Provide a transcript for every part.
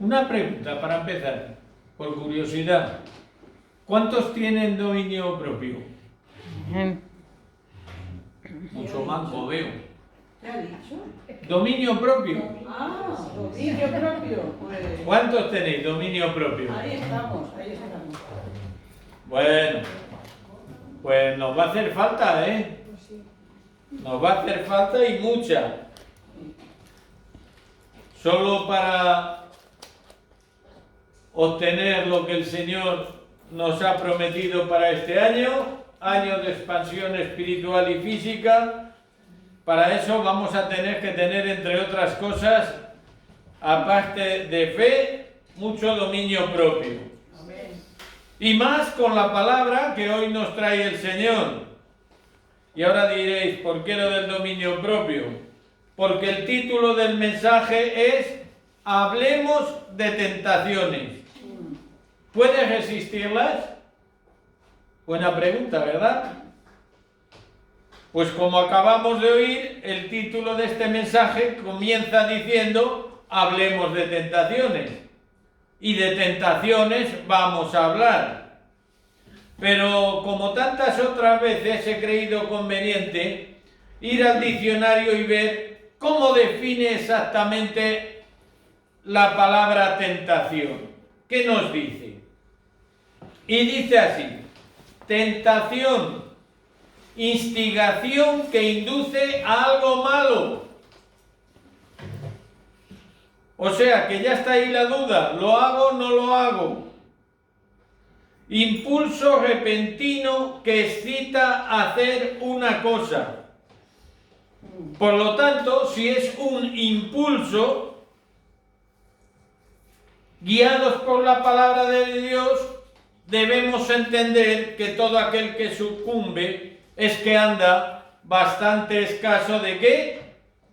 Una pregunta para empezar, por curiosidad. ¿Cuántos tienen dominio propio? Mucho manco veo. ¿Qué ha dicho? ¿Dominio propio? Ah, dominio propio. Pues ¿Cuántos tenéis dominio propio? ahí estamos, ahí estamos. Bueno, pues nos va a hacer falta, ¿eh? Nos va a hacer falta y mucha. Solo para obtener lo que el Señor nos ha prometido para este año, año de expansión espiritual y física. Para eso vamos a tener que tener, entre otras cosas, aparte de fe, mucho dominio propio. Amén. Y más con la palabra que hoy nos trae el Señor. Y ahora diréis, ¿por qué lo del dominio propio? Porque el título del mensaje es Hablemos de tentaciones. ¿Puedes resistirlas? Buena pregunta, ¿verdad? Pues como acabamos de oír, el título de este mensaje comienza diciendo Hablemos de tentaciones. Y de tentaciones vamos a hablar. Pero como tantas otras veces he creído conveniente ir al diccionario y ver cómo define exactamente la palabra tentación. ¿Qué nos dice? Y dice así: tentación, instigación que induce a algo malo. O sea que ya está ahí la duda, ¿lo hago o no lo hago? Impulso repentino que excita a hacer una cosa. Por lo tanto, si es un impulso, guiados por la palabra de Dios, debemos entender que todo aquel que sucumbe es que anda bastante escaso ¿de qué?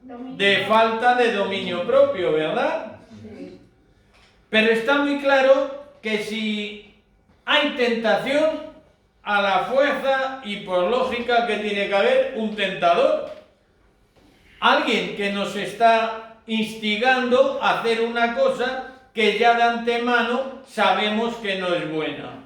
De falta de dominio propio, ¿verdad? Pero está muy claro que si hay tentación, a la fuerza y por lógica que tiene que haber un tentador. Alguien que nos está instigando a hacer una cosa que ya de antemano sabemos que no es buena.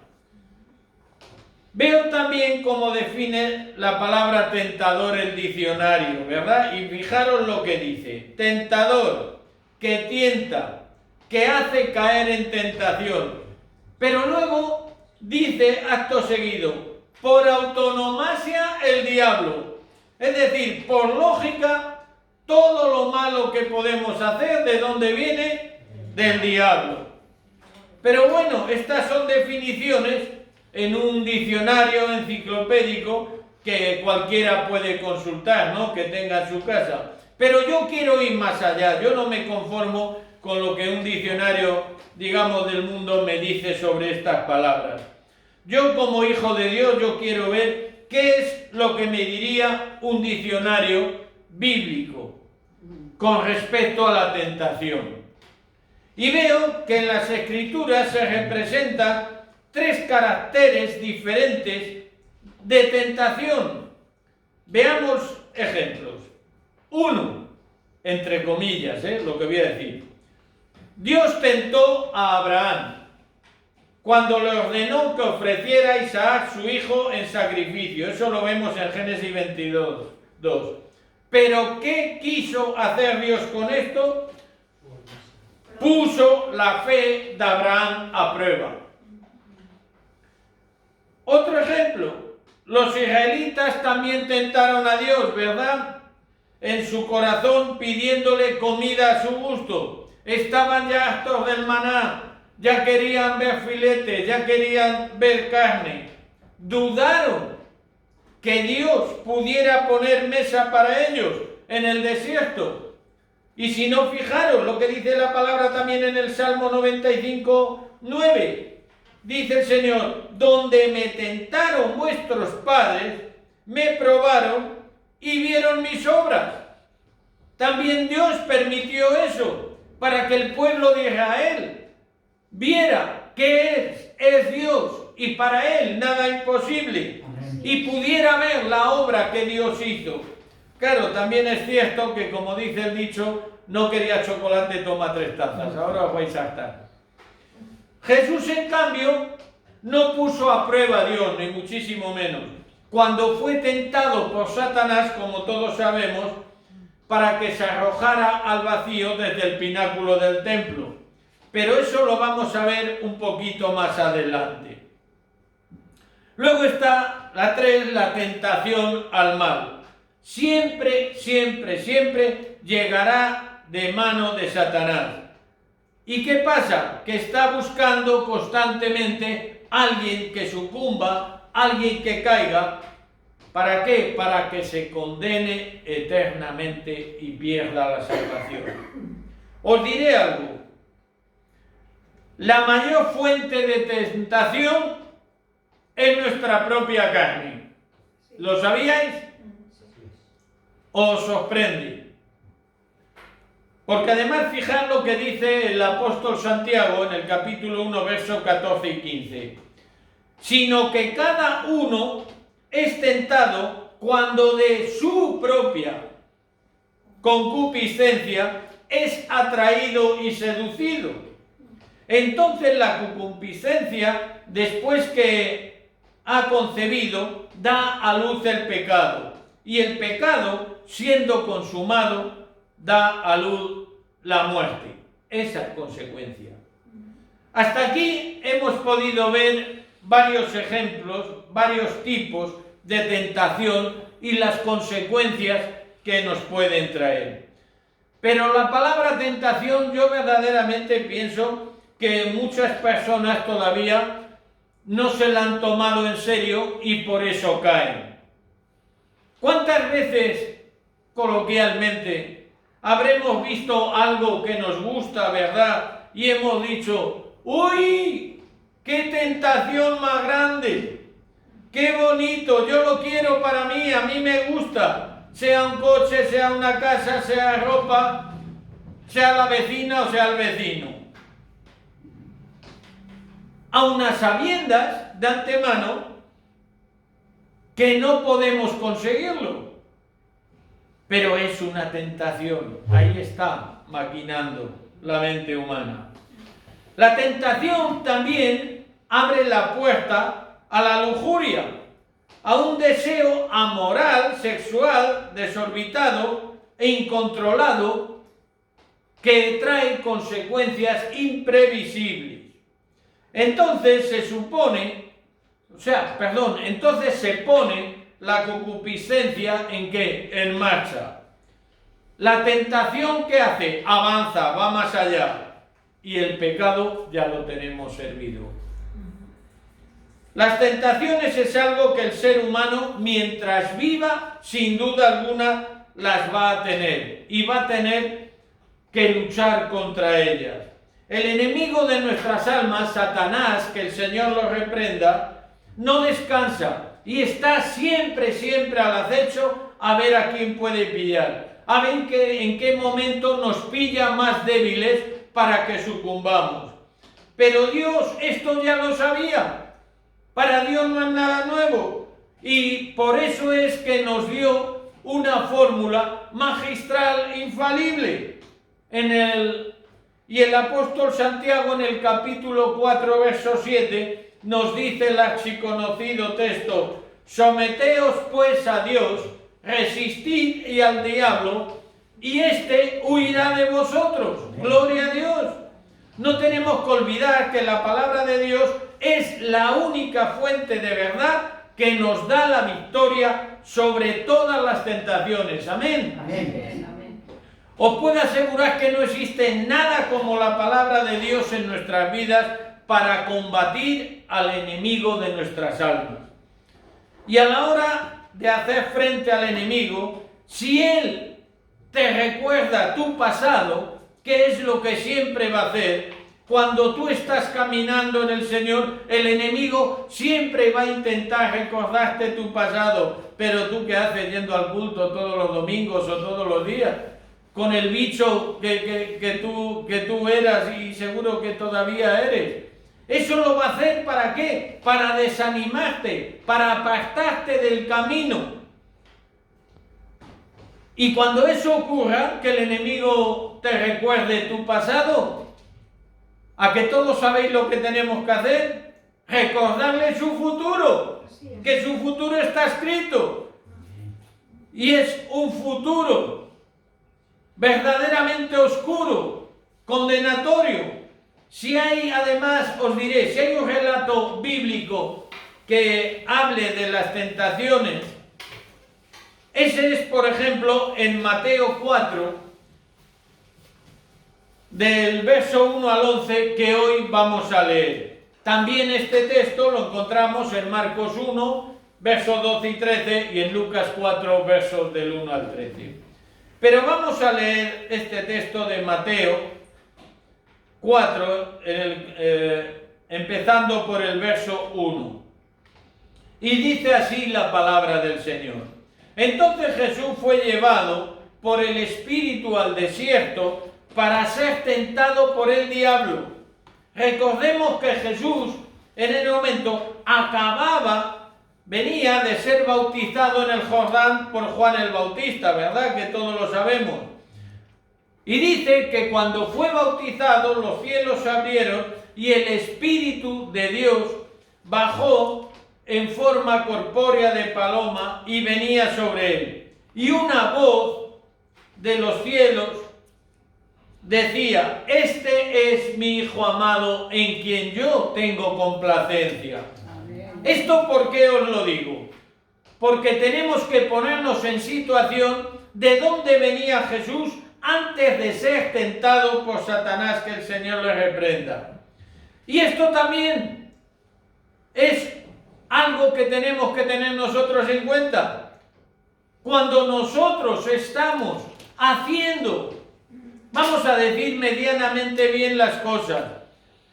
Veo también cómo define la palabra tentador el diccionario, ¿verdad? Y fijaros lo que dice: tentador, que tienta, que hace caer en tentación. Pero luego dice acto seguido, por autonomasia el diablo. Es decir, por lógica, todo lo malo que podemos hacer, ¿de dónde viene? Del diablo. Pero bueno, estas son definiciones en un diccionario enciclopédico que cualquiera puede consultar, ¿no? Que tenga en su casa. Pero yo quiero ir más allá, yo no me conformo con lo que un diccionario, digamos, del mundo me dice sobre estas palabras. Yo como hijo de Dios, yo quiero ver qué es lo que me diría un diccionario bíblico con respecto a la tentación. Y veo que en las Escrituras se representan tres caracteres diferentes de tentación. Veamos ejemplos. Uno, entre comillas, lo que voy a decir. Dios tentó a Abraham cuando le ordenó que ofreciera a Isaac su hijo en sacrificio. Eso lo vemos en Génesis 22, 2. Pero ¿qué quiso hacer Dios con esto? Puso la fe de Abraham a prueba. Otro ejemplo, los israelitas también tentaron a Dios, ¿verdad? En su corazón pidiéndole comida a su gusto. Estaban ya hartos del maná, ya querían ver filetes, ya querían ver carne. Dudaron que Dios pudiera poner mesa para ellos en el desierto. Y si no, fijaros lo que dice la palabra también en el Salmo 95, 9. Dice el Señor, donde me tentaron vuestros padres, me probaron y vieron mis obras. También Dios permitió eso, para que el pueblo de Israel viera que es Dios y para él nada imposible. Y pudiera ver la obra que Dios hizo. Claro, también es cierto que, como dice el dicho, no quería chocolate, toma 3 tazas, ahora os vais a hartar. Jesús, en cambio, no puso a prueba a Dios, ni muchísimo menos. Cuando fue tentado por Satanás, como todos sabemos, para que se arrojara al vacío desde el pináculo del templo. Pero eso lo vamos a ver un poquito más adelante. Luego está la 3, la tentación al mal. Siempre, siempre, siempre llegará de mano de Satanás. ¿Y qué pasa? Que está buscando constantemente alguien que sucumba, alguien que caiga. ¿Para qué? Para que se condene eternamente y pierda la salvación. Os diré algo. La mayor fuente de tentación es nuestra propia carne. ¿Lo sabíais? ¿Os sorprende? Porque además, fijad lo que dice el apóstol Santiago en el capítulo 1, versos 14 y 15. Sino que cada uno es tentado cuando de su propia concupiscencia es atraído y seducido. Entonces la concupiscencia, después que ha concebido, da a luz el pecado. Y el pecado, siendo consumado, da a luz la muerte. Esa es consecuencia. Hasta aquí hemos podido ver varios ejemplos, varios tipos de tentación y las consecuencias que nos pueden traer. Pero la palabra tentación, yo verdaderamente pienso que muchas personas todavía no se la han tomado en serio y por eso caen. ¿Cuántas veces, coloquialmente, habremos visto algo que nos gusta, verdad? Y hemos dicho, ¡uy! ¡Qué tentación más grande! ¡Qué bonito! Yo lo quiero para mí, a mí me gusta. Sea un coche, sea una casa, sea ropa, sea la vecina o sea el vecino. Aun a sabiendas de antemano que no podemos conseguirlo. Pero es una tentación. Ahí está maquinando la mente humana. La tentación también abre la puerta a la lujuria, a un deseo amoral, sexual, desorbitado e incontrolado que trae consecuencias imprevisibles. Entonces se pone la concupiscencia ¿en qué? En marcha. La tentación, ¿qué hace? Avanza, va más allá. Y el pecado ya lo tenemos servido. Las tentaciones es algo que el ser humano, mientras viva, sin duda alguna, las va a tener. Y va a tener que luchar contra ellas. El enemigo de nuestras almas, Satanás, que el Señor lo reprenda, no descansa y está siempre, siempre al acecho a ver a quién puede pillar. A ver en qué momento nos pilla más débiles para que sucumbamos. Pero Dios esto ya lo sabía. Para Dios no es nada nuevo. Y por eso es que nos dio una fórmula magistral, infalible. Y el apóstol Santiago en el capítulo 4, verso 7, nos dice el archiconocido texto: someteos pues a Dios, resistid y al diablo, y éste huirá de vosotros. Gloria a Dios. No tenemos que olvidar que la palabra de Dios es la única fuente de verdad que nos da la victoria sobre todas las tentaciones. Amén. Amén. Os puedo asegurar que no existe nada como la palabra de Dios en nuestras vidas para combatir al enemigo de nuestras almas. Y a la hora de hacer frente al enemigo, si él te recuerda tu pasado, ¿qué es lo que siempre va a hacer? Cuando tú estás caminando en el Señor, el enemigo siempre va a intentar recordarte tu pasado. Pero tú, ¿qué haces yendo al culto todos los domingos o todos los días? Con el bicho que tú eras y seguro que todavía eres. Eso lo va a hacer ¿para qué? Para desanimarte, para apartarte del camino. Y cuando eso ocurra, que el enemigo te recuerde tu pasado, ¿a que todos sabéis lo que tenemos que hacer? Recordarle su futuro, que su futuro está escrito. Y es un futuro verdaderamente oscuro, condenatorio. Si hay, además, os diré, si hay un relato bíblico que hable de las tentaciones, ese es, por ejemplo, en Mateo 4, del verso 1 al 11, que hoy vamos a leer. También este texto lo encontramos en Marcos 1, versos 12 y 13, y en Lucas 4, versos del 1 al 13. Pero vamos a leer este texto de Mateo 4, empezando por el verso 1. Y dice así la palabra del Señor. Entonces Jesús fue llevado por el Espíritu al desierto para ser tentado por el diablo. Recordemos que Jesús en el momento venía de ser bautizado en el Jordán por Juan el Bautista, ¿verdad? Que todos lo sabemos. Y dice que cuando fue bautizado los cielos se abrieron y el Espíritu de Dios bajó en forma corpórea de paloma y venía sobre él. Y una voz de los cielos decía: este es mi Hijo amado en quien yo tengo complacencia. Amén. ¿Esto por qué os lo digo? Porque tenemos que ponernos en situación de dónde venía Jesús antes de ser tentado por Satanás, que el Señor le reprenda. Y esto también es algo que tenemos que tener nosotros en cuenta. Cuando nosotros estamos haciendo, vamos a decir, medianamente bien las cosas,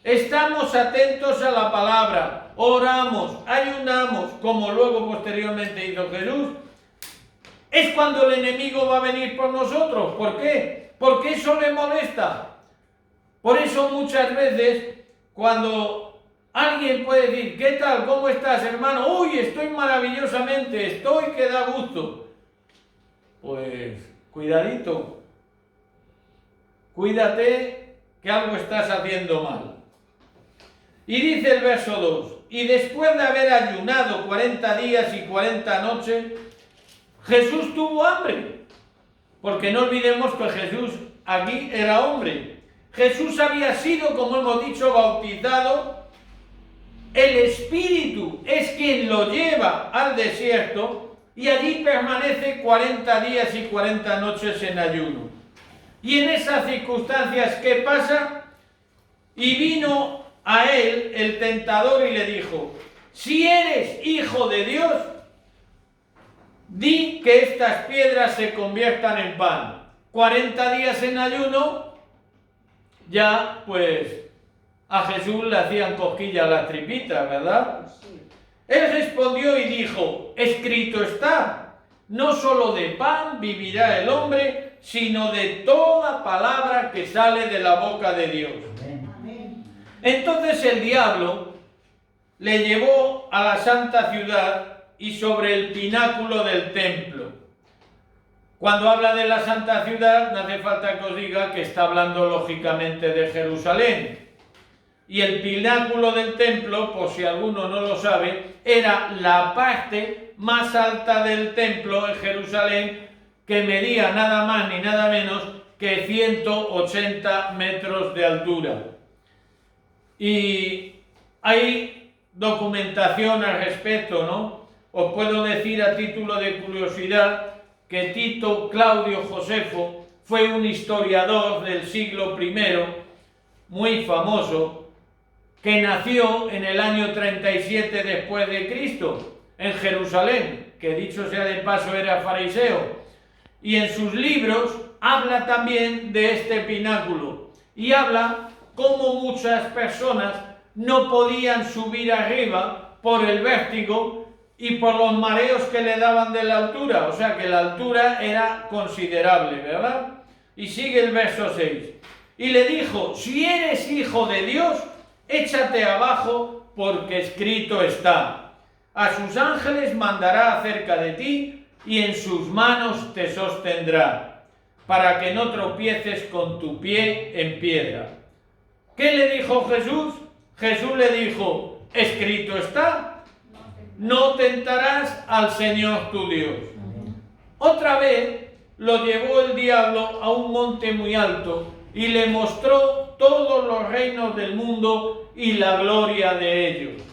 estamos atentos a la palabra, oramos, ayunamos, como luego posteriormente hizo Jesús, es cuando el enemigo va a venir por nosotros. ¿Por qué? Porque eso le molesta. Por eso muchas veces cuando alguien puede decir: ¿qué tal? ¿Cómo estás, hermano? Uy, estoy maravillosamente, estoy que da gusto. Pues cuidadito, cuídate que algo estás haciendo mal. Y dice el verso 2: y después de haber ayunado 40 días y 40 noches, Jesús tuvo hambre. Porque no olvidemos que Jesús aquí era hombre. Jesús había sido, como hemos dicho, bautizado. El Espíritu es quien lo lleva al desierto y allí permanece 40 días y 40 noches en ayuno. Y en esas circunstancias, ¿qué pasa? Y vino a él el tentador y le dijo: si eres hijo de Dios, di que estas piedras se conviertan en pan. 40 días en ayuno, ya pues a Jesús le hacían cosquillas las tripitas, ¿verdad? Sí. Él respondió y dijo: escrito está, no solo de pan vivirá el hombre, sino de toda palabra que sale de la boca de Dios. Amén. Entonces el diablo le llevó a la santa ciudad y sobre el pináculo del templo. Cuando habla de la santa ciudad, no hace falta que os diga que está hablando lógicamente de Jerusalén. Y el pináculo del templo, por si alguno no lo sabe, era la parte más alta del templo en Jerusalén, que medía nada más ni nada menos que 180 metros de altura. Y hay documentación al respecto, ¿no? Os puedo decir a título de curiosidad que Tito Claudio Josefo fue un historiador del siglo I, muy famoso, que nació en el año 37 después de Cristo, en Jerusalén, que dicho sea de paso era fariseo, y en sus libros habla también de este pináculo, y habla cómo muchas personas no podían subir arriba por el vértigo y por los mareos que le daban de la altura, o sea que la altura era considerable, ¿verdad? Y sigue el verso 6, y le dijo: si eres hijo de Dios, échate abajo, porque escrito está: a sus ángeles mandará acerca de ti, y en sus manos te sostendrá, para que no tropieces con tu pie en piedra. ¿Qué le dijo Jesús? Jesús le dijo, escrito está, no tentarás al Señor tu Dios. Otra vez lo llevó el diablo a un monte muy alto y le mostró todos los reinos del mundo y la gloria de ellos.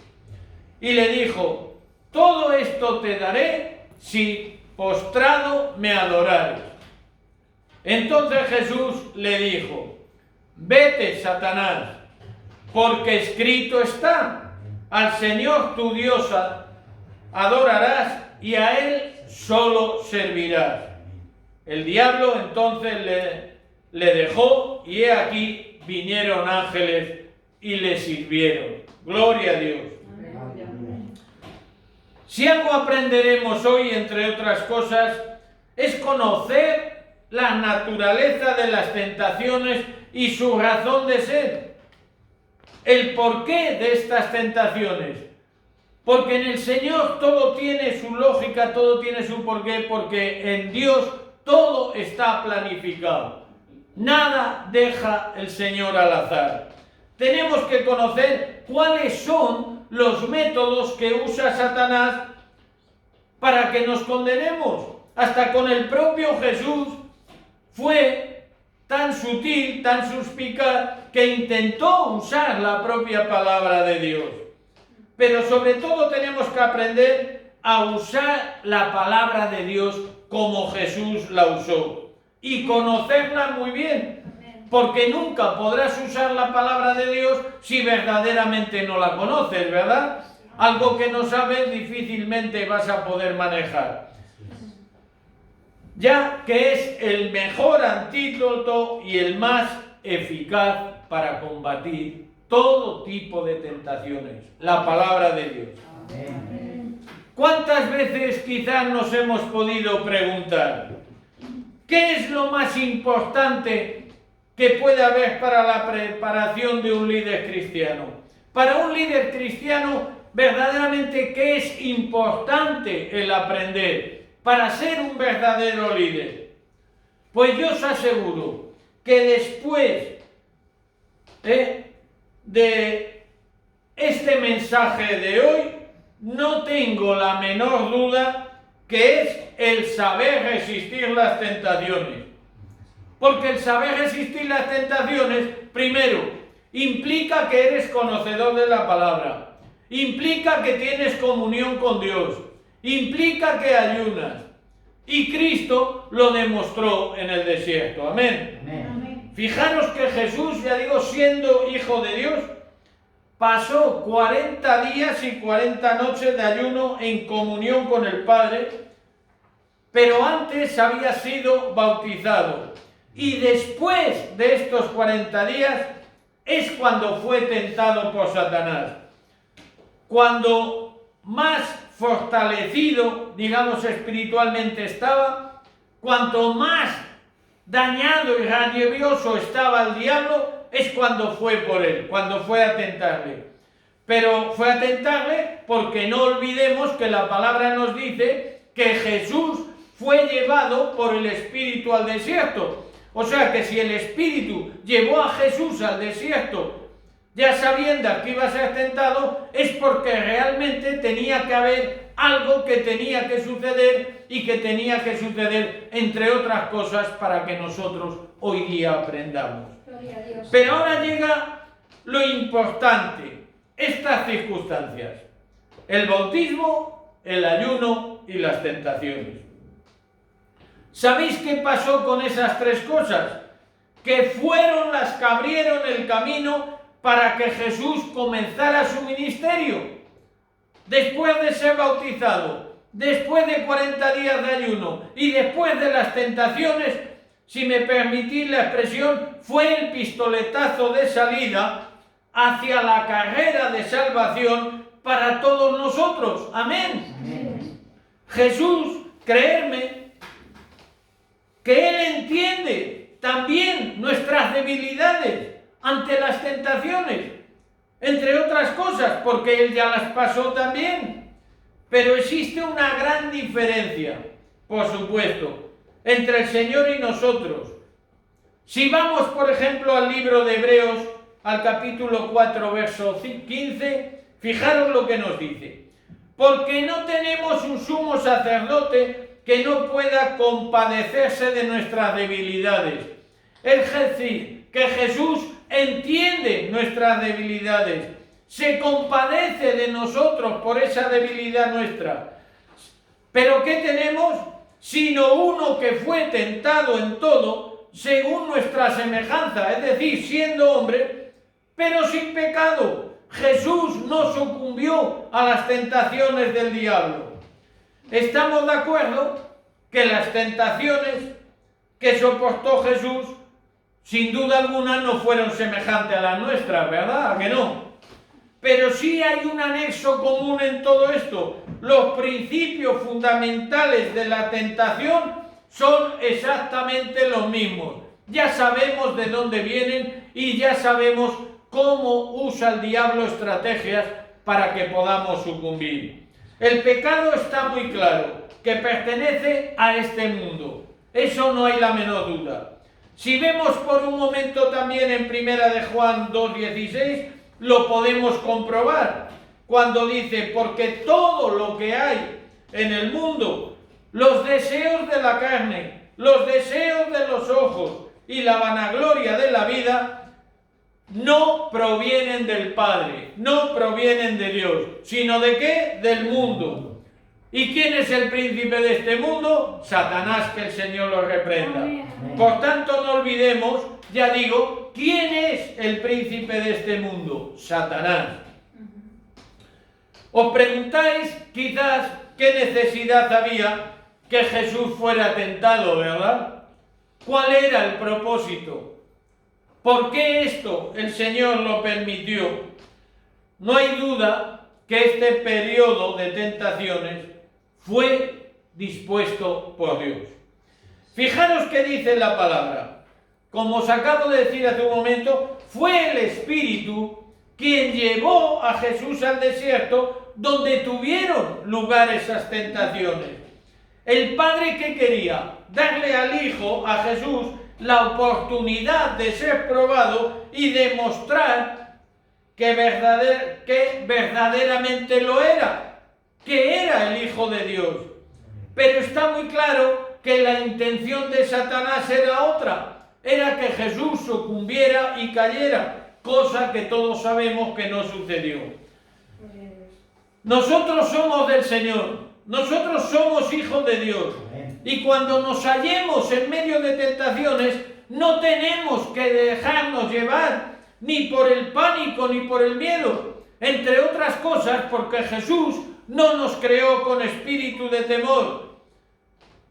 Y le dijo, todo esto te daré si postrado me adorares. Entonces Jesús le dijo, vete, Satanás, porque escrito está, al Señor tu Dios adorarás y a Él solo servirás. El diablo entonces le dejó y he aquí vinieron ángeles y le sirvieron. Gloria a Dios. Si algo aprenderemos hoy, entre otras cosas, es conocer la naturaleza de las tentaciones y su razón de ser. El porqué de estas tentaciones. Porque en el Señor todo tiene su lógica, todo tiene su porqué, porque en Dios todo está planificado. Nada deja el Señor al azar. Tenemos que conocer cuáles son los métodos que usa Satanás para que nos condenemos. Hasta con el propio Jesús fue tan sutil, tan suspicaz, que intentó usar la propia palabra de Dios. Pero sobre todo tenemos que aprender a usar la palabra de Dios como Jesús la usó y conocerla muy bien, porque nunca podrás usar la palabra de Dios si verdaderamente no la conoces, ¿verdad? Algo que no sabes difícilmente vas a poder manejar, ya que es el mejor antídoto y el más eficaz para combatir todo tipo de tentaciones, la palabra de Dios. Amén. ¿Cuántas veces quizás nos hemos podido preguntar, ¿qué es lo más importante que puede haber para la preparación de un líder cristiano? Para un líder cristiano, verdaderamente, ¿qué es importante el aprender para ser un verdadero líder? Pues yo os aseguro que después de este mensaje de hoy, no tengo la menor duda que es el saber resistir las tentaciones. Porque el saber resistir las tentaciones, primero, implica que eres conocedor de la palabra, implica que tienes comunión con Dios, implica que ayunas. Y Cristo lo demostró en el desierto. Amén. Amén. Fijaros que Jesús, ya digo, siendo hijo de Dios, pasó 40 días y 40 noches de ayuno en comunión con el Padre, pero antes había sido bautizado. Y después de estos 40 días es cuando fue tentado por Satanás. Cuando más fortalecido, digamos, espiritualmente estaba, cuanto más dañado y rabioso estaba el diablo, es cuando fue por él, cuando fue a tentarle. Pero fue a tentarle porque no olvidemos que la palabra nos dice que Jesús fue llevado por el Espíritu al desierto. O sea que si el Espíritu llevó a Jesús al desierto, ya sabiendo que iba a ser tentado, es porque realmente tenía que haber algo que tenía que suceder y que tenía que suceder, entre otras cosas, para que nosotros hoy día aprendamos. Pero ahora llega lo importante, estas circunstancias: el bautismo, el ayuno y las tentaciones. ¿Sabéis qué pasó con esas tres cosas? Que fueron las que abrieron el camino para que Jesús comenzara su ministerio. Después de ser bautizado, después de 40 días de ayuno y después de las tentaciones, si me permitís la expresión, fue el pistoletazo de salida hacia la carrera de salvación para todos nosotros. Amén. Amén. Jesús, creedme, que Él entiende también nuestras debilidades ante las tentaciones, entre otras cosas, porque Él ya las pasó también. Pero existe una gran diferencia. por supuesto, entre el Señor y nosotros. Si vamos, por ejemplo, al libro de Hebreos, al capítulo 4, verso 15, fijaros lo que nos dice. Porque no tenemos un sumo sacerdote que no pueda compadecerse de nuestras debilidades. Es decir, que Jesús entiende nuestras debilidades, se compadece de nosotros por esa debilidad nuestra. ¿Pero qué tenemos? Sino uno que fue tentado en todo, según nuestra semejanza, es decir, siendo hombre, pero sin pecado. Jesús no sucumbió a las tentaciones del diablo. Estamos de acuerdo que las tentaciones que soportó Jesús, sin duda alguna, no fueron semejantes a las nuestras, ¿verdad? ¿A que no? Pero sí hay un anexo común en todo esto. Los principios fundamentales de la tentación son exactamente los mismos. Ya sabemos de dónde vienen y ya sabemos cómo usa el diablo estrategias para que podamos sucumbir. El pecado está muy claro, que pertenece a este mundo. Eso no hay la menor duda. Si vemos por un momento también en 1 de Juan 2:16, lo podemos comprobar. Cuando dice, porque todo lo que hay en el mundo, los deseos de la carne, los deseos de los ojos y la vanagloria de la vida, no provienen del Padre, no provienen de Dios, sino ¿de qué? Del mundo. ¿Y quién es el príncipe de este mundo? Satanás, que el Señor lo reprenda. Por tanto, no olvidemos, ya digo, ¿quién es el príncipe de este mundo? Satanás. Os preguntáis quizás qué necesidad había que Jesús fuera tentado, ¿verdad? ¿Cuál era el propósito? ¿Por qué esto el Señor lo permitió? No hay duda que este periodo de tentaciones fue dispuesto por Dios. Fijaros qué dice la palabra. Como os acabo de decir hace un momento, fue el Espíritu quien llevó a Jesús al desierto, donde tuvieron lugar esas tentaciones. El Padre, ¿qué quería? Darle al Hijo, a Jesús, la oportunidad de ser probado y demostrar que verdaderamente lo era, que era el Hijo de Dios. Pero está muy claro que la intención de Satanás era otra, era que Jesús sucumbiera y cayera, cosa que todos sabemos que no sucedió. Nosotros somos del Señor, nosotros somos hijos de Dios. Y cuando nos hallemos en medio de tentaciones, no tenemos que dejarnos llevar ni por el pánico ni por el miedo. Entre otras cosas, porque Jesús no nos creó con espíritu de temor.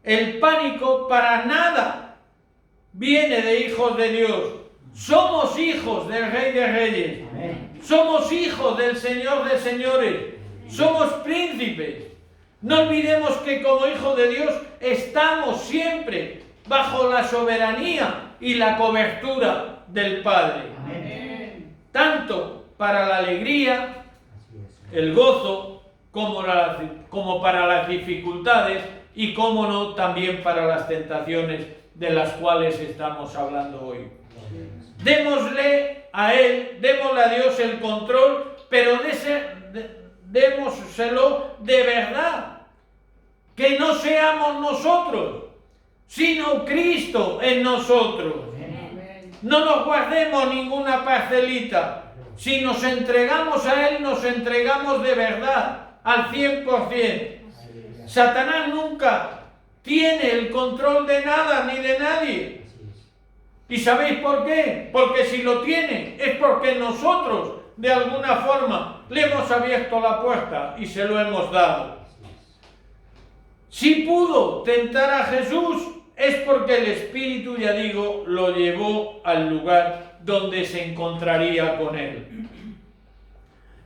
El pánico para nada viene de hijos de Dios. Somos hijos del Rey de Reyes. Somos hijos del Señor de Señores. Somos príncipes. No olvidemos que como hijos de Dios estamos siempre bajo la soberanía y la cobertura del Padre. Amén. Tanto para la alegría, el gozo, como para las dificultades y, como no, también para las tentaciones de las cuales estamos hablando hoy. Démosle a Él, démosle a Dios el control, pero démoselo de verdad, que no seamos nosotros, sino Cristo en nosotros. No nos guardemos ninguna parcelita. Si nos entregamos a Él, nos entregamos de verdad, al 100%. Satanás nunca tiene el control de nada ni de nadie. ¿Y sabéis por qué? Porque si lo tiene, es porque nosotros, de alguna forma, le hemos abierto la puerta y se lo hemos dado. Si pudo tentar a Jesús, es porque el Espíritu, ya digo, lo llevó al lugar donde se encontraría con Él.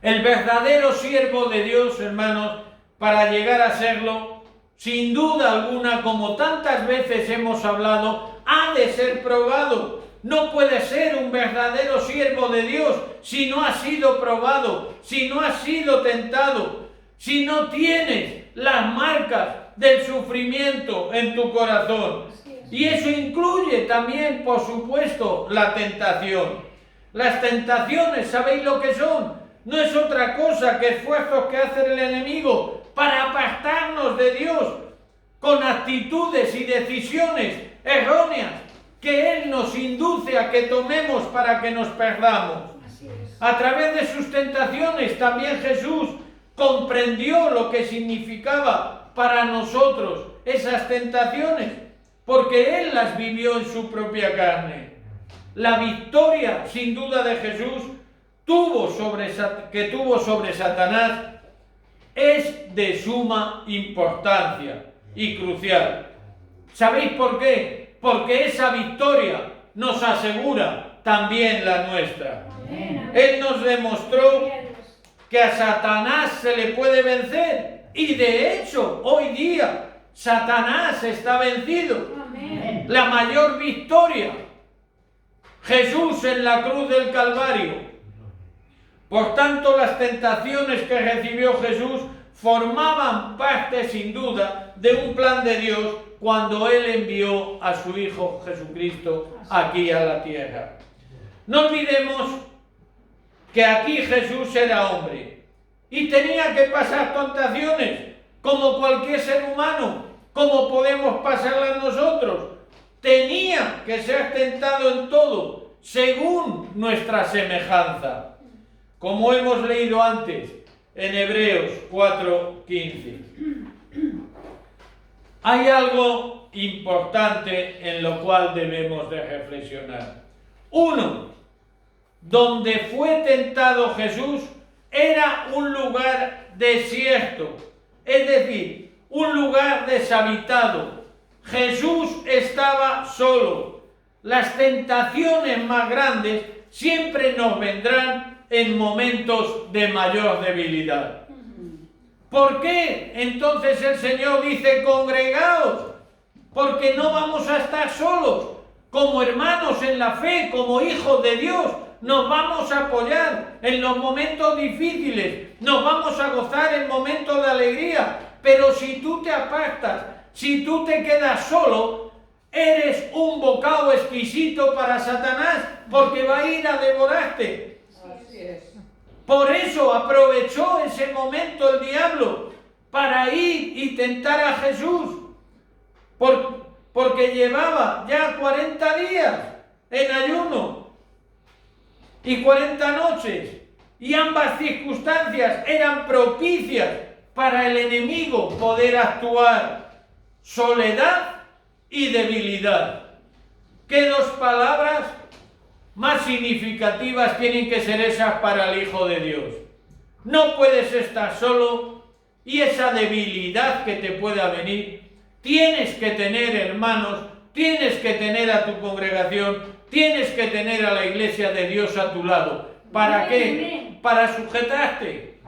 El verdadero siervo de Dios, hermanos, para llegar a serlo, sin duda alguna, como tantas veces hemos hablado, ha de ser probado. No puede ser un verdadero siervo de Dios si no ha sido probado, si no ha sido tentado, si no tienes las marcas del sufrimiento en tu corazón. Y eso incluye también, por supuesto, la tentación. Las tentaciones, ¿sabéis lo que son? No es otra cosa que esfuerzos que hace el enemigo para apartarnos de Dios con actitudes y decisiones erróneas que Él nos induce a que tomemos para que nos perdamos. A través de sus tentaciones también Jesús comprendió lo que significaba para nosotros esas tentaciones, porque Él las vivió en su propia carne. La victoria, sin duda, de Jesús que tuvo sobre Satanás es de suma importancia y crucial. ¿Sabéis por qué? Porque esa victoria nos asegura también la nuestra. Él nos demostró que a Satanás se le puede vencer, y de hecho hoy día Satanás está vencido. La mayor victoria, Jesús en la cruz del Calvario. Por tanto, las tentaciones que recibió Jesús formaban parte sin duda de un plan de Dios cuando Él envió a su Hijo Jesucristo aquí a la tierra. No olvidemos que aquí Jesús era hombre y tenía que pasar tentaciones como cualquier ser humano, como podemos pasarlas nosotros. Tenía que ser tentado en todo, según nuestra semejanza, como hemos leído antes en Hebreos 4:15. Hay algo importante en lo cual debemos de reflexionar. Uno, donde fue tentado Jesús era un lugar desierto, es decir, un lugar deshabitado. Jesús estaba solo. Las tentaciones más grandes siempre nos vendrán en momentos de mayor debilidad. ¿Por qué entonces el Señor dice congregaos? Porque no vamos a estar solos. Como hermanos en la fe, como hijos de Dios, nos vamos a apoyar en los momentos difíciles, nos vamos a gozar en momentos de alegría. Pero si tú te apartas, si tú te quedas solo, eres un bocado exquisito para Satanás, porque va a ir a devorarte. Así es. Por eso aprovechó ese momento el diablo para ir y tentar a Jesús, porque llevaba ya 40 días en ayuno y 40 noches, y ambas circunstancias eran propicias para el enemigo poder actuar. Soledad y debilidad. ¿Qué dos palabras más significativas tienen que ser esas para el Hijo de Dios? No puedes estar solo, y esa debilidad que te pueda venir, tienes que tener hermanos, tienes que tener a tu congregación, tienes que tener a la iglesia de Dios a tu lado. ¿Para qué? Para sujetarte.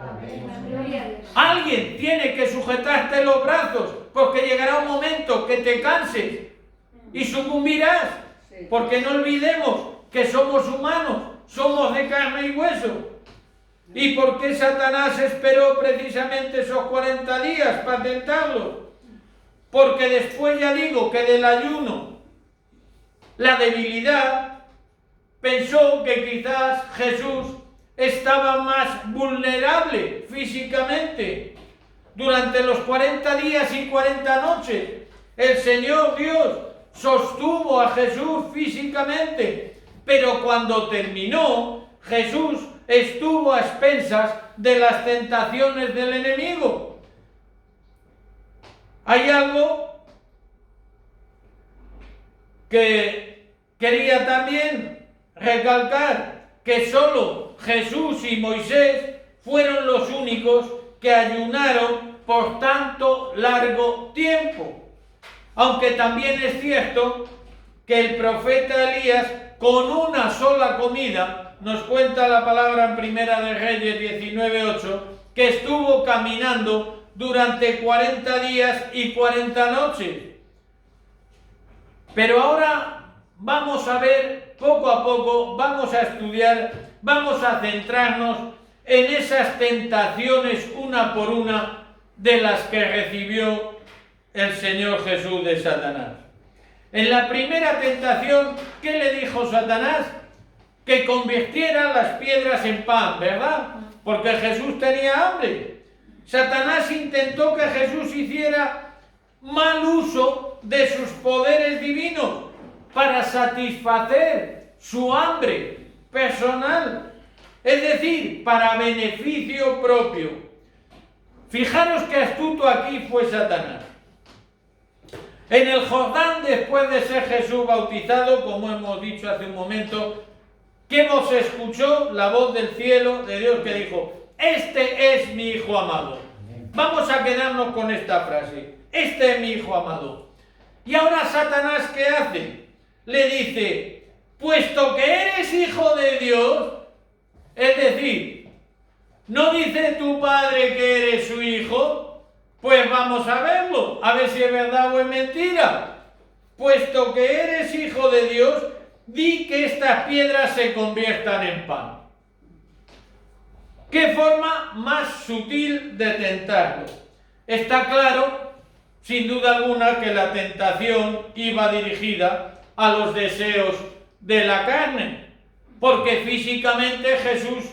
Alguien tiene que sujetarte los brazos, porque llegará un momento que te canses y sucumbirás. Porque no olvidemos que somos humanos, somos de carne y hueso. ¿Y por qué Satanás esperó precisamente esos 40 días para tentarlo? Porque después, ya digo, que del ayuno, la debilidad, pensó que quizás Jesús estaba más vulnerable físicamente. Durante los 40 días y 40 noches, el Señor Dios sostuvo a Jesús físicamente, pero cuando terminó, Jesús estuvo a expensas de las tentaciones del enemigo. Hay algo que quería también recalcar, que solo Jesús y Moisés fueron los únicos que ayunaron por tanto largo tiempo. Aunque también es cierto que el profeta Elías, con una sola comida, nos cuenta la palabra en Primera de Reyes 19:8, que estuvo caminando durante 40 días y 40 noches. Pero ahora vamos a ver poco a poco, vamos a estudiar, vamos a centrarnos en esas tentaciones una por una de las que recibió el Señor Jesús de Satanás. En la primera tentación, ¿qué le dijo Satanás? Que convirtiera las piedras en pan, ¿verdad? Porque Jesús tenía hambre. Satanás intentó que Jesús hiciera mal uso de sus poderes divinos para satisfacer su hambre personal, es decir, para beneficio propio. Fijaros qué astuto aquí fue Satanás. En el Jordán, después de ser Jesús bautizado, como hemos dicho hace un momento, ¿qué voz escuchó? La voz del cielo de Dios que dijo: este es mi Hijo amado. Vamos a quedarnos con esta frase: este es mi Hijo amado. Y ahora Satanás, ¿qué hace? Le dice: puesto que eres hijo de Dios, es decir, ¿no dice tu padre que eres su hijo? Pues vamos a verlo, a ver si es verdad o es mentira. Puesto que eres hijo de Dios, di que estas piedras se conviertan en pan. ¿Qué forma más sutil de tentarlo? Está claro, sin duda alguna, que la tentación iba dirigida a los deseos de la carne, porque físicamente Jesús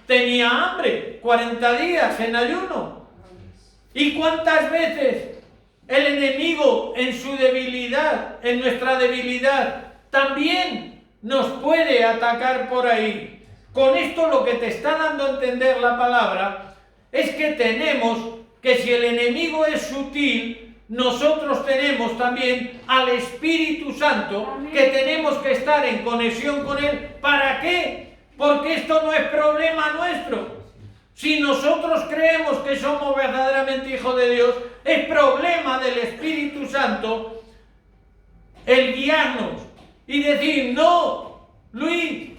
tenía hambre, 40 días en ayuno. ¿Y cuántas veces el enemigo en su debilidad, en nuestra debilidad, también nos puede atacar por ahí? Con esto lo que te está dando a entender la palabra es que tenemos que, si el enemigo es sutil, nosotros tenemos también al Espíritu Santo. Amén. Que tenemos que estar en conexión con Él. ¿Para qué? Porque esto no es problema nuestro. Si nosotros creemos que somos verdaderamente hijos de Dios, es problema del Espíritu Santo el guiarnos y decir: no, Luis,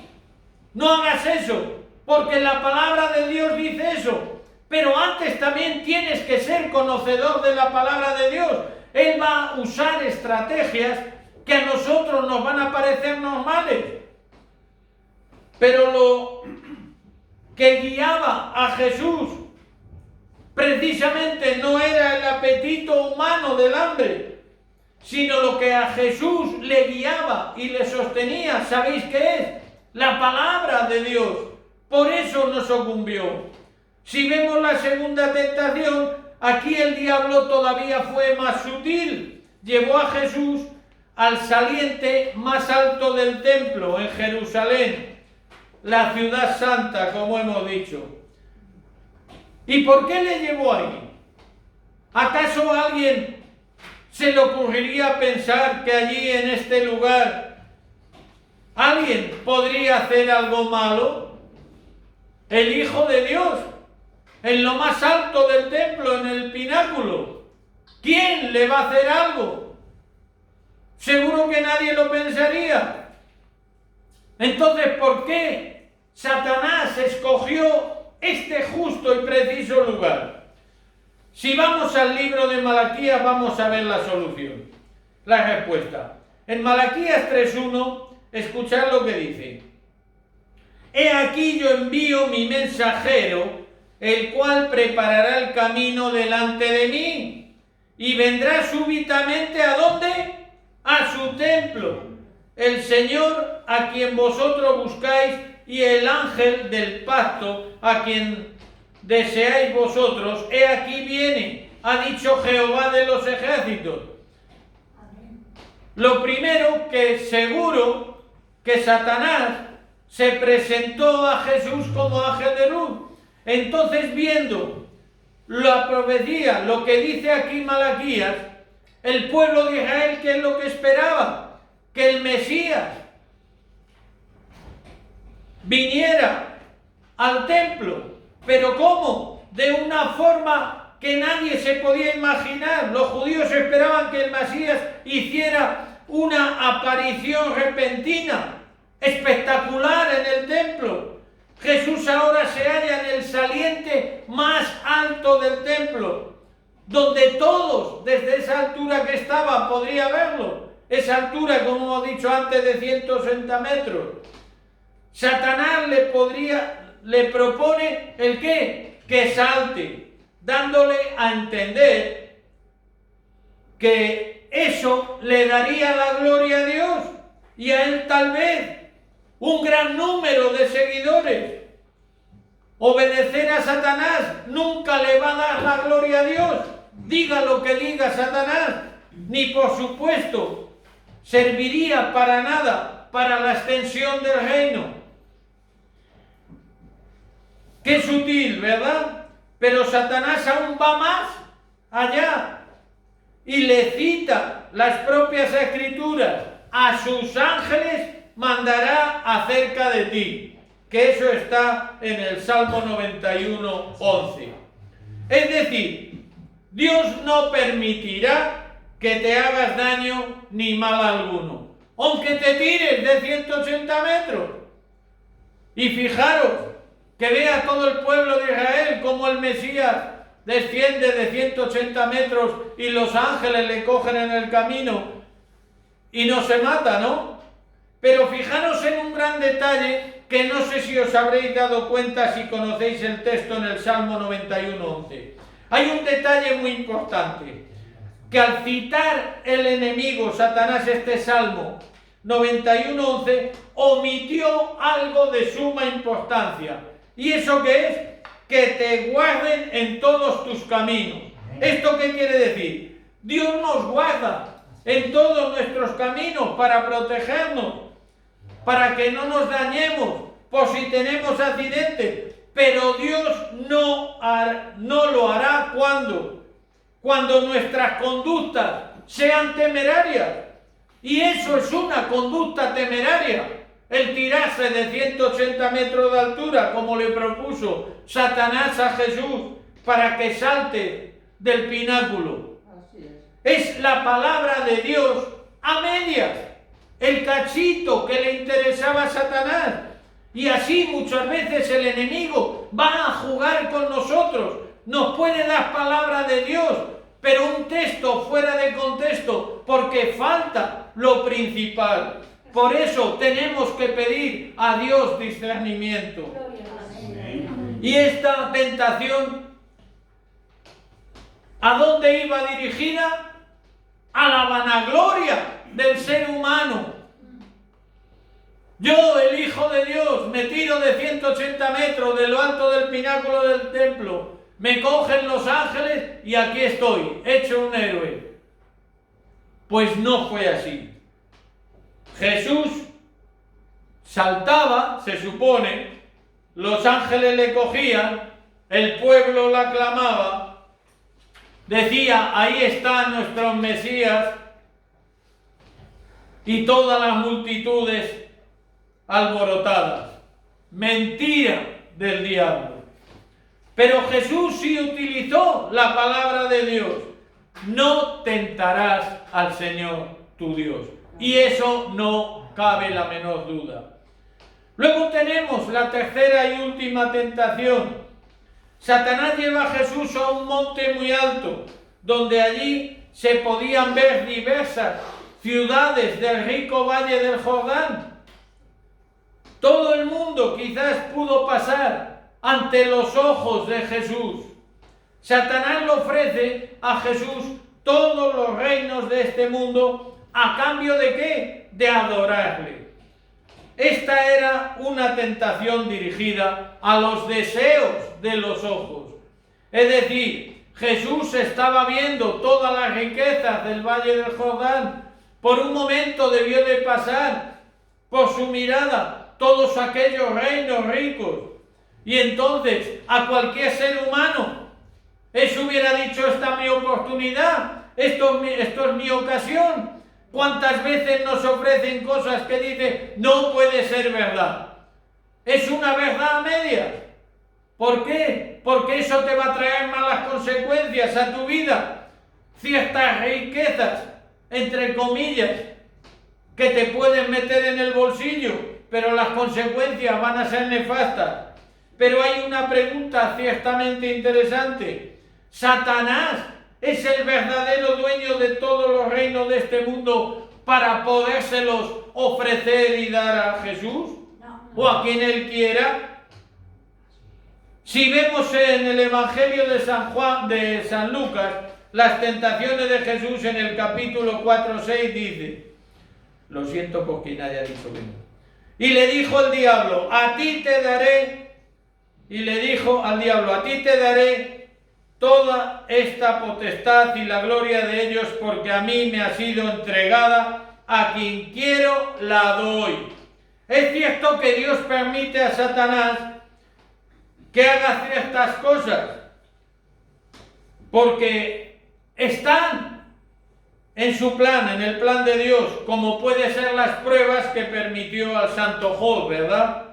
no hagas eso, porque la palabra de Dios dice eso. Pero antes también tienes que ser conocedor de la palabra de Dios. Él va a usar estrategias que a nosotros nos van a parecer normales. Pero lo que guiaba a Jesús precisamente no era el apetito humano del hambre, sino lo que a Jesús le guiaba y le sostenía. ¿Sabéis qué es? La palabra de Dios. Por eso no sucumbió. Si vemos la segunda tentación, aquí el diablo todavía fue más sutil. Llevó a Jesús al saliente más alto del templo en Jerusalén, la ciudad santa, como hemos dicho. ¿Y por qué le llevó ahí? ¿Acaso a alguien se le ocurriría pensar que allí, en este lugar, alguien podría hacer algo malo? El Hijo de Dios, en lo más alto del templo, en el pináculo, ¿quién le va a hacer algo? Seguro que nadie lo pensaría. Entonces, ¿por qué Satanás escogió este justo y preciso lugar? Si vamos al libro de Malaquías, vamos a ver la solución, la respuesta. En Malaquías 3:1, escuchad lo que dice: he aquí yo envío mi mensajero, el cual preparará el camino delante de mí, y vendrá súbitamente ¿a dónde? A su templo, el Señor a quien vosotros buscáis, y el ángel del pacto a quien deseáis vosotros. He aquí viene, ha dicho Jehová de los ejércitos. Amén. Lo primero, que seguro que Satanás se presentó a Jesús como ángel de luz. Entonces, viendo la profecía, lo que dice aquí Malaquías, el pueblo de Israel, ¿qué es lo que esperaba? Que el Mesías viniera al templo. ¿Pero cómo? De una forma que nadie se podía imaginar. Los judíos esperaban que el Mesías hiciera una aparición repentina, espectacular en el templo. Jesús ahora se halla en el saliente más alto del templo, donde todos, desde esa altura que estaba, podría verlo. Esa altura, como hemos dicho antes, de 160 metros. Satanás le propone ¿el qué? Que salte, dándole a entender que eso le daría la gloria a Dios y a él tal vez un gran número de seguidores. Obedecer a Satanás nunca le va a dar la gloria a Dios, diga lo que diga Satanás, ni por supuesto serviría para nada para la extensión del reino. Qué sutil, ¿verdad? Pero Satanás aún va más allá y le cita las propias escrituras: a sus ángeles mandará acerca de ti, que eso está en el Salmo 91, 11. Es decir, Dios no permitirá que te hagas daño ni mal alguno, aunque te tires de 180 metros. Y fijaros, que vea todo el pueblo de Israel cómo el Mesías desciende de 180 metros y los ángeles le cogen en el camino y no se mata, ¿no? Pero fijaros en un gran detalle que no sé si os habréis dado cuenta si conocéis el texto en el Salmo 91, 11. Hay un detalle muy importante, que al citar el enemigo, Satanás, este Salmo 91, 11, omitió algo de suma importancia. ¿Y eso qué es? Que te guarden en todos tus caminos. ¿Esto qué quiere decir? Dios nos guarda en todos nuestros caminos para protegernos, para que no nos dañemos por si tenemos accidentes. Pero Dios no lo hará cuando nuestras conductas sean temerarias. Y eso es una conducta temeraria. El tirarse de 180 metros de altura, como le propuso Satanás a Jesús, para que salte del pináculo. Es la palabra de Dios a medias, el cachito que le interesaba a Satanás. Y así muchas veces el enemigo va a jugar con nosotros. Nos puede dar palabra de Dios, pero un texto fuera de contexto, porque falta lo principal. Por eso tenemos que pedir a Dios discernimiento. Y esta tentación, ¿a dónde iba dirigida? A la vanagloria del ser humano. Yo, el Hijo de Dios, me tiro de 180 metros de lo alto del pináculo del templo, me cogen los ángeles y aquí estoy, hecho un héroe. Pues no fue así. Jesús saltaba, se supone, los ángeles le cogían, el pueblo la aclamaba, decía: ahí está nuestro Mesías, y todas las multitudes alborotadas. Mentira del diablo. Pero Jesús sí utilizó la palabra de Dios: no tentarás al Señor tu Dios. Y eso no cabe la menor duda. Luego tenemos la tercera y última tentación. Satanás lleva a Jesús a un monte muy alto, donde allí se podían ver diversas ciudades del rico valle del Jordán. Todo el mundo quizás pudo pasar ante los ojos de Jesús. Satanás le ofrece a Jesús todos los reinos de este mundo. ¿A cambio de qué? De adorarle. Esta era una tentación dirigida a los deseos de los ojos. Es decir, Jesús estaba viendo todas las riquezas del Valle del Jordán. Por un momento debió de pasar por su mirada todos aquellos reinos ricos. Y entonces a cualquier ser humano, eso hubiera dicho: esta es mi oportunidad, esto es mi ocasión. ¿Cuántas veces nos ofrecen cosas que dicen no puede ser verdad? Es una verdad a medias. ¿Por qué? Porque eso te va a traer malas consecuencias a tu vida. Ciertas riquezas, entre comillas, que te pueden meter en el bolsillo, pero las consecuencias van a ser nefastas. Pero hay una pregunta ciertamente interesante. ¿Satanás es el verdadero dueño de todos los reinos de este mundo para podérselos ofrecer y dar a Jesús? ¿O a quien él quiera? Si vemos en el Evangelio de San Lucas, las tentaciones de Jesús en el capítulo 4:6 dice, lo siento por quien haya dicho que no. Y le dijo el diablo, a ti te daré, y le dijo al diablo, a ti te daré toda esta potestad y la gloria de ellos, porque a mí me ha sido entregada, a quien quiero la doy. Es cierto que Dios permite a Satanás que haga ciertas cosas, porque están en su plan, en el plan de Dios, como puede ser las pruebas que permitió al santo Job, ¿verdad?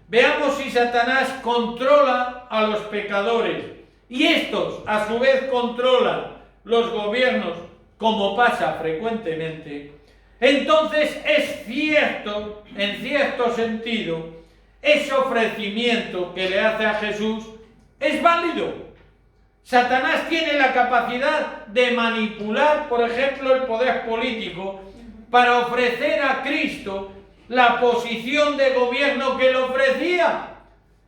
Veamos si Satanás controla a los pecadores y estos a su vez controlan los gobiernos, como pasa frecuentemente. Entonces es cierto, en cierto sentido, ese ofrecimiento que le hace a Jesús es válido. Satanás tiene la capacidad de manipular, por ejemplo, el poder político para ofrecer a Cristo la posición de gobierno que le ofrecía.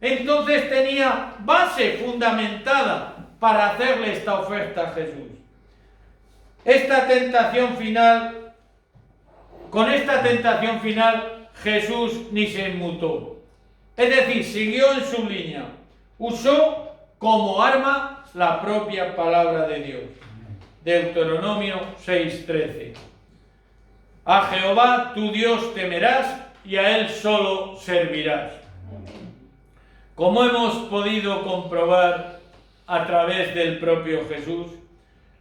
Entonces tenía base fundamentada para hacerle esta oferta a Jesús. Con esta tentación final, Jesús ni se inmutó. Es decir, siguió en su línea. Usó como arma la propia palabra de Dios. Deuteronomio 6:13. A Jehová tu Dios temerás y a Él solo servirás. Como hemos podido comprobar a través del propio Jesús,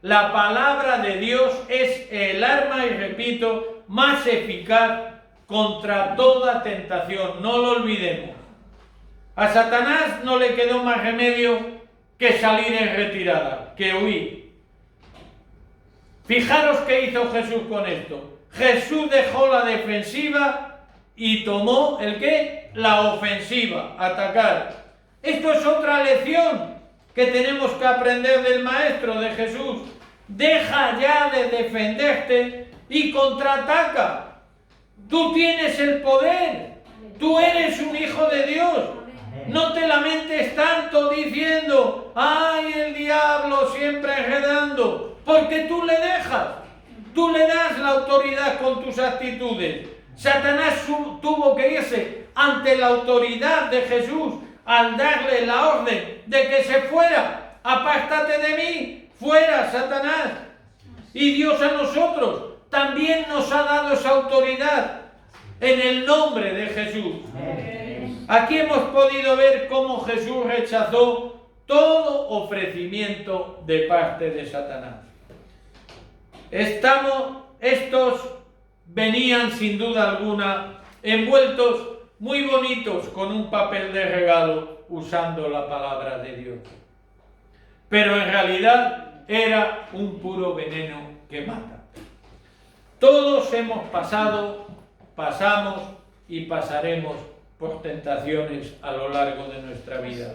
la palabra de Dios es el arma, y repito, más eficaz contra toda tentación. No lo olvidemos. A Satanás no le quedó más remedio que salir en retirada, que huir. Fijaros qué hizo Jesús con esto. Jesús dejó la defensiva y tomó ¿el qué? La ofensiva, atacar. Esto es otra lección que tenemos que aprender del Maestro, de Jesús. Deja ya de defenderte y contraataca. Tú tienes el poder. Tú eres un hijo de Dios. No te lamentes tanto diciendo, ¡ay, el diablo siempre enredando! Porque tú le dejas. Tú le das la autoridad con tus actitudes. Satanás tuvo que irse ante la autoridad de Jesús al darle la orden de que se fuera. Apártate de mí, fuera, Satanás. Y Dios a nosotros también nos ha dado esa autoridad en el nombre de Jesús. Aquí hemos podido ver cómo Jesús rechazó todo ofrecimiento de parte de Satanás. Estos venían sin duda alguna envueltos muy bonitos con un papel de regalo usando la palabra de Dios. Pero en realidad era un puro veneno que mata. Todos hemos pasado, pasamos y pasaremos por tentaciones a lo largo de nuestra vida.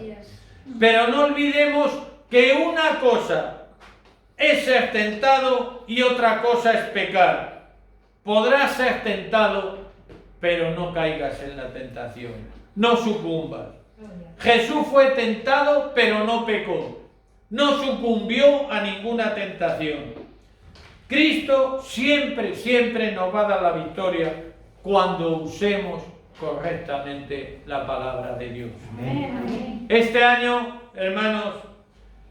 Pero no olvidemos que una cosa es ser tentado y otra cosa es pecar. Podrás ser tentado, pero no caigas en la tentación. No sucumbas. Jesús fue tentado, pero no pecó. No sucumbió a ninguna tentación. Cristo siempre, siempre nos va a dar la victoria cuando usemos correctamente la palabra de Dios. Amén. Este año, hermanos,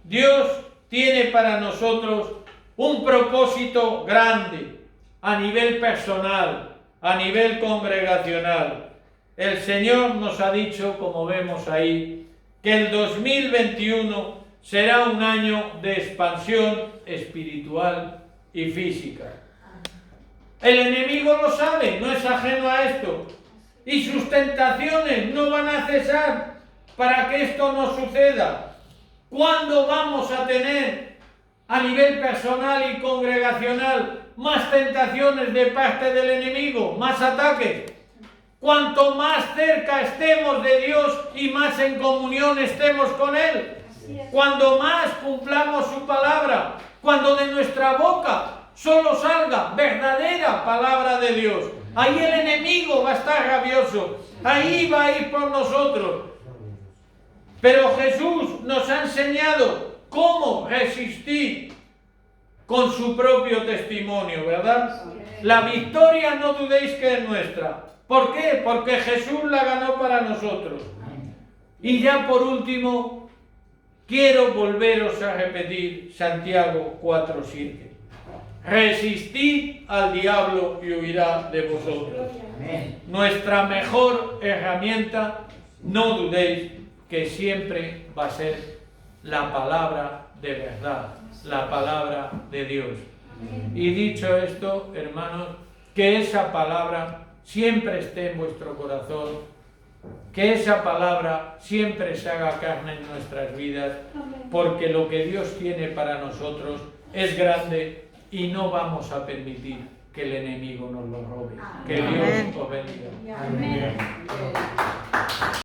Dios tiene para nosotros un propósito grande a nivel personal, a nivel congregacional. El Señor nos ha dicho, como vemos ahí, que el 2021 será un año de expansión espiritual y física. El enemigo lo sabe, no es ajeno a esto. Y sus tentaciones no van a cesar para que esto no suceda. ¿Cuándo vamos a tener a nivel personal y congregacional más tentaciones de parte del enemigo, más ataques? Cuanto más cerca estemos de Dios y más en comunión estemos con Él. Cuando más cumplamos su palabra, cuando de nuestra boca solo salga verdadera palabra de Dios, ahí el enemigo va a estar rabioso, ahí va a ir por nosotros. Pero Jesús nos ha enseñado cómo resistir con su propio testimonio, ¿verdad? La victoria no dudéis que es nuestra. ¿Por qué? Porque Jesús la ganó para nosotros. Y ya por último, quiero volveros a repetir Santiago 4:7. Resistid al diablo y huirá de vosotros. Nuestra mejor herramienta, no dudéis que siempre va a ser la palabra de verdad, la palabra de Dios. Y dicho esto, hermanos, que esa palabra siempre esté en vuestro corazón, que esa palabra siempre se haga carne en nuestras vidas, porque lo que Dios tiene para nosotros es grande y no vamos a permitir que el enemigo nos lo robe. Que Dios os bendiga. Amén.